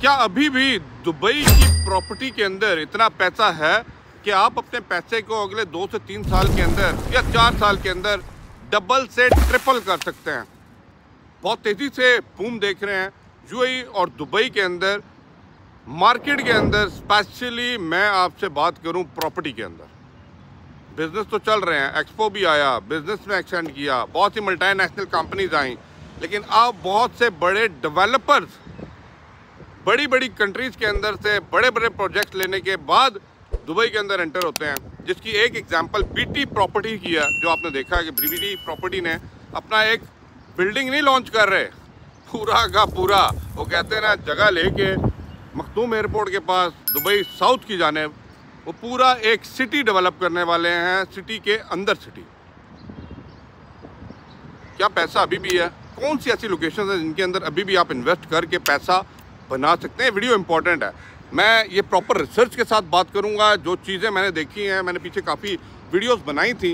क्या अभी भी दुबई की प्रॉपर्टी के अंदर इतना पैसा है कि आप अपने पैसे को अगले 2 से 3 साल के अंदर या 4 साल के अंदर डबल से ट्रिपल कर सकते हैं? बहुत तेज़ी से बूम देख रहे हैं यूएई और दुबई के अंदर, मार्केट के अंदर। स्पेशली मैं आपसे बात करूं प्रॉपर्टी के अंदर, बिजनेस तो चल रहे हैं, एक्सपो भी आया, बिजनेस में एक्सटेंड किया, बहुत सी मल्टीनेशनल कंपनीज आई, लेकिन अब बहुत से बड़े डेवलपर्स बड़ी बड़ी कंट्रीज़ के अंदर से बड़े बड़े प्रोजेक्ट लेने के बाद दुबई के अंदर एंटर होते हैं। जिसकी एक एग्जांपल बीटी प्रॉपर्टी की है, जो आपने देखा है कि बीटी प्रॉपर्टी ने अपना एक बिल्डिंग नहीं लॉन्च कर रहे, पूरा का पूरा वो कहते हैं ना जगह लेके मखदूम एयरपोर्ट के पास दुबई साउथ की जाने वो पूरा एक सिटी डेवलप करने वाले हैं, सिटी के अंदर सिटी। क्या पैसा अभी भी है? कौन सी ऐसी लोकेशन है जिनके अंदर अभी भी आप इन्वेस्ट करके पैसा बना सकते हैं? वीडियो इंपॉर्टेंट है, मैं ये प्रॉपर रिसर्च के साथ बात करूंगा। जो चीज़ें मैंने देखी हैं, मैंने पीछे काफ़ी वीडियोस बनाई थी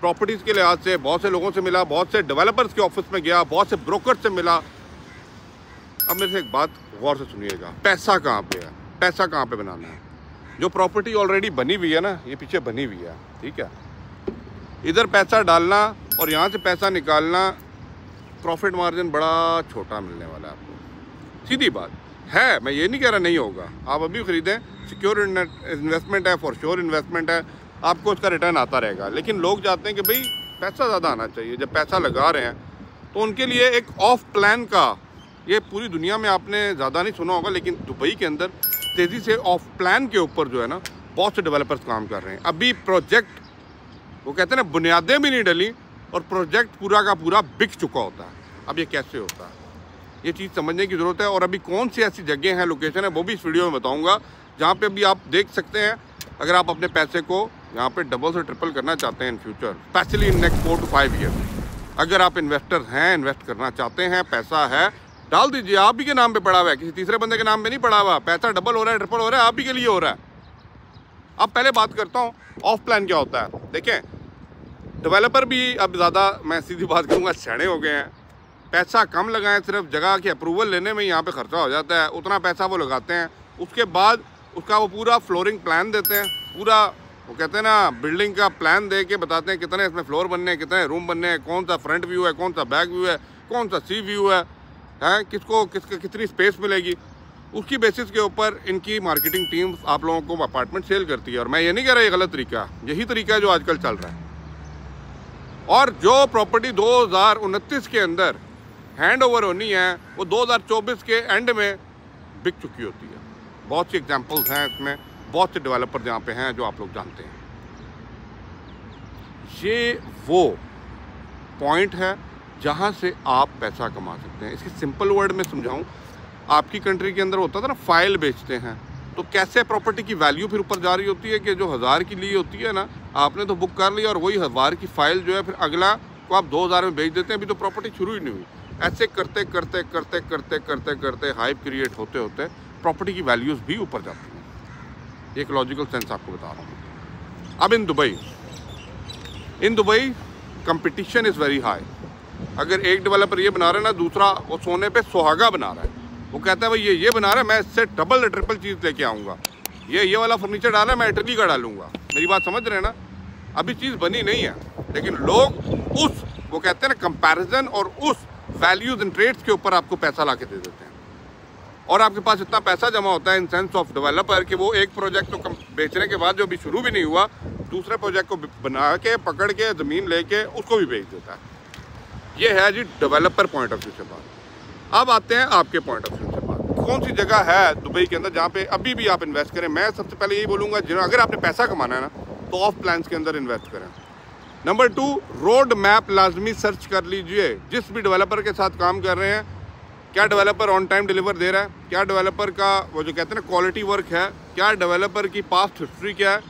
प्रॉपर्टीज़ के लिहाज से, बहुत से लोगों से मिला, बहुत से डेवलपर्स के ऑफिस में गया, बहुत से ब्रोकर से मिला। अब मेरे से एक बात गौर से सुनिएगा, पैसा कहाँ पे है, पैसा कहाँ पे बनाना है? जो प्रॉपर्टी ऑलरेडी बनी हुई है ना, ये पीछे बनी हुई है, ठीक है, इधर पैसा डालना और यहाँ से पैसा निकालना, प्रॉफिट मार्जिन बड़ा छोटा मिलने वाला है आपको, सीधी बात है। मैं ये नहीं कह रहा नहीं होगा, आप अभी खरीदें, सिक्योर इन्वेस्टमेंट है, फॉर श्योर इन्वेस्टमेंट है, आपको उसका रिटर्न आता रहेगा। लेकिन लोग चाहते हैं कि भाई पैसा ज़्यादा आना चाहिए। जब पैसा लगा रहे हैं तो उनके लिए एक ऑफ प्लान का, ये पूरी दुनिया में आपने ज़्यादा नहीं सुना होगा, लेकिन दुबई के अंदर तेज़ी से ऑफ प्लान के ऊपर जो है ना बहुत से डेवलपर्स काम कर रहे हैं। अभी प्रोजेक्ट वो कहते हैं ना बुनियादें भी नहीं डली और प्रोजेक्ट पूरा का पूरा बिक चुका होता है। अब ये कैसे होता है, ये चीज़ समझने की ज़रूरत है। और अभी कौन सी ऐसी जगह हैं, लोकेशन है, वो भी इस वीडियो में बताऊंगा, जहाँ पे भी आप देख सकते हैं अगर आप अपने पैसे को यहाँ पे डबल से ट्रिपल करना चाहते हैं in future, specially in next 4 to 5 year. अगर आप इन्वेस्टर हैं, इन्वेस्ट करना चाहते हैं, पैसा है, डाल दीजिए। आप ही के नाम पे पड़ा हुआ है, किसी तीसरे बंदे के नाम पे नहीं पड़ा हुआ। पैसा डबल हो रहा है, ट्रिपल हो रहा है, आप ही के लिए हो रहा है। अब पहले बात करता हूँ ऑफ प्लान क्या होता है। देखें, डेवलपर भी अब ज़्यादा, मैं सीधी बात करूँगा, सियाने हो गए हैं। पैसा कम लगाएं, सिर्फ जगह की अप्रूवल लेने में यहाँ पे खर्चा हो जाता है, उतना पैसा वो लगाते हैं। उसके बाद उसका वो पूरा फ्लोरिंग प्लान देते हैं, पूरा वो कहते हैं ना बिल्डिंग का प्लान दे के बताते हैं कितने इसमें फ्लोर बनने हैं, कितने रूम बनने हैं, कौन सा फ्रंट व्यू है, कौन सा बैक व्यू है, कौन सा सी व्यू है, किसको कितनी स्पेस मिलेगी। उसकी बेसिस के ऊपर इनकी मार्केटिंग टीम आप लोगों को अपार्टमेंट सेल करती है। और मैं ये नहीं कह रहा ये गलत तरीका, यही तरीका है जो आजकल चल रहा है। और जो प्रॉपर्टी 2029 के अंदर हैंड ओवर होनी है वो 2024 के एंड में बिक चुकी होती है। बहुत सी एग्जांपल्स हैं इसमें, बहुत से डेवलपर जहाँ पे हैं जो आप लोग जानते हैं। ये वो पॉइंट है जहाँ से आप पैसा कमा सकते हैं। इसके सिंपल वर्ड में समझाऊं, आपकी कंट्री के अंदर होता था ना फाइल बेचते हैं, तो कैसे प्रॉपर्टी की वैल्यू फिर ऊपर जा रही होती है कि जो 1000 की ली होती है ना, आपने तो बुक कर ली और वही 1000 की फाइल जो है फिर अगला को आप 2000 में बेच देते हैं। अभी तो प्रॉपर्टी शुरू ही नहीं हुई। ऐसे करते करते करते करते करते करते हाइप क्रिएट होते होते प्रॉपर्टी की वैल्यूज़ भी ऊपर जाती हैं। एक लॉजिकल सेंस आपको बता रहा हूँ। अब in Dubai competition is very high. अगर एक डेवलपर ये बना रहा है ना, दूसरा वो सोने पे सुहागा बना रहा है, वो कहता है भाई ये बना रहा है, मैं इससे डबल ट्रिपल चीज़ लेके आऊँगा, ये वाला फर्नीचर डाला है, मैं इटली का डालूंगा। मेरी बात समझ रहे हैं ना? अभी चीज़ बनी नहीं है, लेकिन लोग उस वो कहते हैं ना कंपैरिजन और उस वैल्यूज एंड ट्रेड्स के ऊपर आपको पैसा ला के दे देते हैं। और आपके पास इतना पैसा जमा होता है इन सेंस ऑफ डेवलपर कि वो एक प्रोजेक्ट तो बेचने के बाद जो अभी शुरू भी नहीं हुआ, दूसरे प्रोजेक्ट को बना के पकड़ के ज़मीन लेके उसको भी बेच देता है। ये है जी डेवलपर पॉइंट ऑफ व्यू से बात। अब आते हैं आपके पॉइंट ऑफ व्यू से बात। कौन सी जगह है दुबई के अंदर जहाँ पे अभी भी आप इन्वेस्ट करें? मैं सबसे पहले यही बोलूँगा, अगर आपने पैसा कमाना है ना तो ऑफ प्लान्स के अंदर इन्वेस्ट करें। नंबर 2, रोड मैप लाजमी सर्च कर लीजिए। जिस भी डेवलपर के साथ काम कर रहे हैं, क्या डेवलपर ऑन टाइम डिलीवर दे रहा है, क्या डेवलपर का वो जो कहते हैं ना क्वालिटी वर्क है, क्या डेवलपर की पास्ट हिस्ट्री क्या है,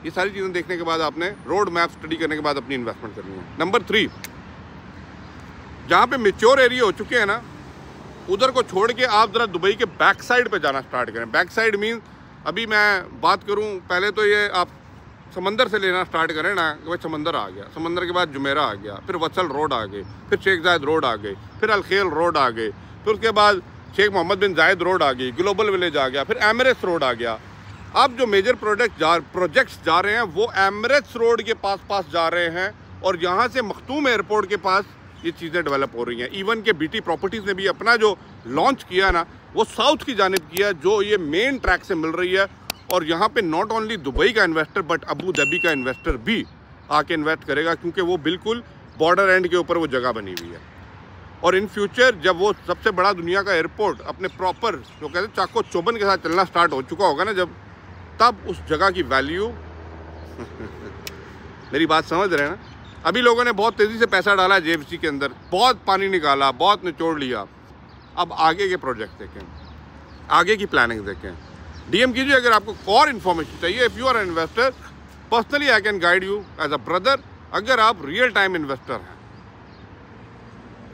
ये सारी चीज़ें देखने के बाद आपने रोड मैप स्टडी करने के बाद अपनी इन्वेस्टमेंट करनी है। नंबर 3, जहाँ पे मैच्योर एरिया हो चुके हैं ना, उधर को छोड़ के आप ज़रा दुबई के बैक साइड पर जाना स्टार्ट करें। बैक साइड मीन्स, अभी मैं बात करूँ, पहले तो ये आप समंदर से लेना स्टार्ट करें ना, कि भाई समंदर आ गया, समंदर के बाद जुमेरा आ गया, फिर वसल रोड आ गई, फिर शेख जायद रोड आ गई, फिर अलखेल रोड आ गई, फिर उसके बाद शेख मोहम्मद बिन जायद रोड आ गई, ग्लोबल विलेज आ गया, फिर एमिरेट्स रोड आ गया। अब जो मेजर प्रोजेक्ट्स जा रहे हैं वो एमिरेट्स रोड के पास जा रहे हैं और यहाँ से मखदूम एयरपोर्ट के पास ये चीज़ें डेवलप हो रही हैं। इवन के बीटी प्रॉपर्टीज़ ने भी अपना जो लॉन्च किया ना वो साउथ की जानिब किया, जो ये मेन ट्रैक से मिल रही है। और यहाँ पे नॉट ओनली दुबई का इन्वेस्टर बट अबू धाबी का इन्वेस्टर भी आके इन्वेस्ट करेगा, क्योंकि वो बिल्कुल बॉर्डर एंड के ऊपर वो जगह बनी हुई है। और इन फ्यूचर जब वो सबसे बड़ा दुनिया का एयरपोर्ट अपने प्रॉपर जो कहते हैं चाको चौबन के साथ चलना स्टार्ट हो चुका होगा ना जब, तब उस जगह की वैल्यू मेरी बात समझ रहे हैं ना। अभी लोगों ने बहुत तेज़ी से पैसा डाला है जेएफसी के अंदर, बहुत पानी निकाला, बहुत निचोड़ लिया। अब आगे के प्रोजेक्ट देखें, आगे की प्लानिंग देखें। डीएम कीजिए अगर आपको और इन्फॉर्मेशन चाहिए। If you are an investor, personally I can guide you as a brother, अगर आप रियल टाइम इन्वेस्टर हैं।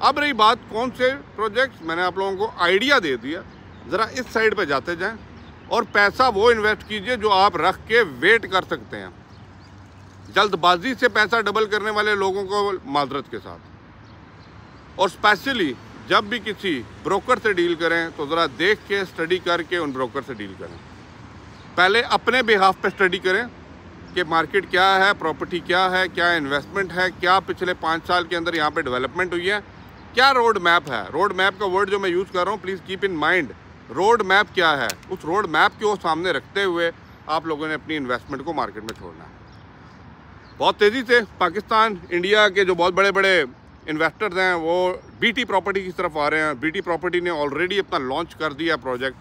अब रही बात कौन से प्रोजेक्ट्स, मैंने आप लोगों को आइडिया दे दिया। ज़रा इस साइड पे जाते जाएं और पैसा वो इन्वेस्ट कीजिए जो आप रख के वेट कर सकते हैं। जल्दबाजी से पैसा डबल करने वाले लोगों को माजरत के साथ, और स्पेशली जब भी किसी ब्रोकर से डील करें तो ज़रा देख के स्टडी करके उन ब्रोकर से डील करें। पहले अपने बिहाफ पे स्टडी करें कि मार्केट क्या है, प्रॉपर्टी क्या है, क्या इन्वेस्टमेंट है, क्या पिछले 5 साल के अंदर यहाँ पे डेवलपमेंट हुई है, क्या रोड मैप है। रोड मैप का वर्ड जो मैं यूज़ कर रहा हूँ, please keep in mind, road map क्या है। उस रोड मैप को सामने रखते हुए आप लोगों ने अपनी इन्वेस्टमेंट को मार्केट में छोड़ना है। बहुत तेज़ी से पाकिस्तान, इंडिया के जो बहुत बड़े बड़े इन्वेस्टर्स हैं वो बीटी प्रॉपर्टी की तरफ आ रहे हैं। बीटी प्रॉपर्टी ने ऑलरेडी अपना लॉन्च कर दिया project,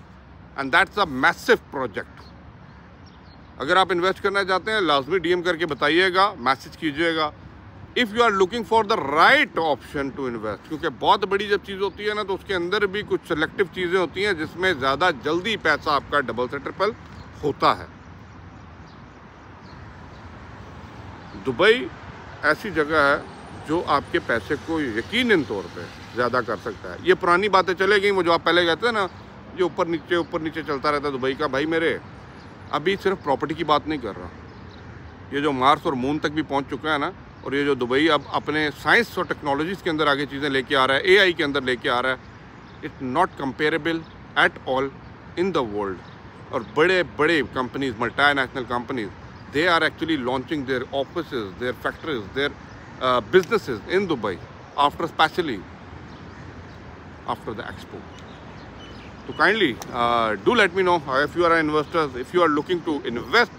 and that's a massive project. अगर आप इन्वेस्ट करना चाहते हैं लाजमी डीएम करके बताइएगा, मैसेज कीजिएगा। If you are looking for the right option to invest, क्योंकि बहुत बड़ी जब चीज़ होती है ना तो उसके अंदर भी कुछ सेलेक्टिव चीज़ें होती हैं जिसमें ज़्यादा जल्दी पैसा आपका डबल से ट्रिपल होता है। दुबई ऐसी जगह है जो आपके पैसे को यकीनन तौर पे ज़्यादा कर सकता है। ये पुरानी बातें चले गई, वो जो आप पहले कहते हैं ना ये ऊपर नीचे चलता रहता है दुबई का। भाई मेरे, अभी सिर्फ प्रॉपर्टी की बात नहीं कर रहा, ये जो मार्स और मून तक भी पहुंच चुका है ना, और ये जो दुबई अब अपने साइंस और टेक्नोलॉजीज़ के अंदर आगे चीज़ें लेके आ रहा है, एआई के अंदर लेके आ रहा है, it's not comparable at all in the world. और बड़े बड़े companies, multinational companies, they are actually launching their offices, their factories, their businesses in Dubai especially after the expo. So kindly do let me know if you are investors, if you are looking to invest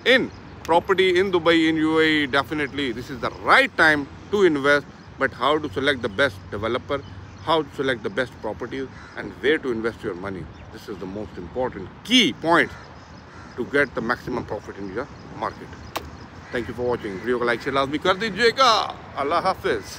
in property in Dubai, in UAE, definitely this is the right time to invest. But how to select the best developer, how to select the best properties, and where to invest your money, this is the most important key point to get the maximum profit in your market. Thank you for watching. Video को like share लाजमी कर दीजिएगा। अल्लाह हाफिज़।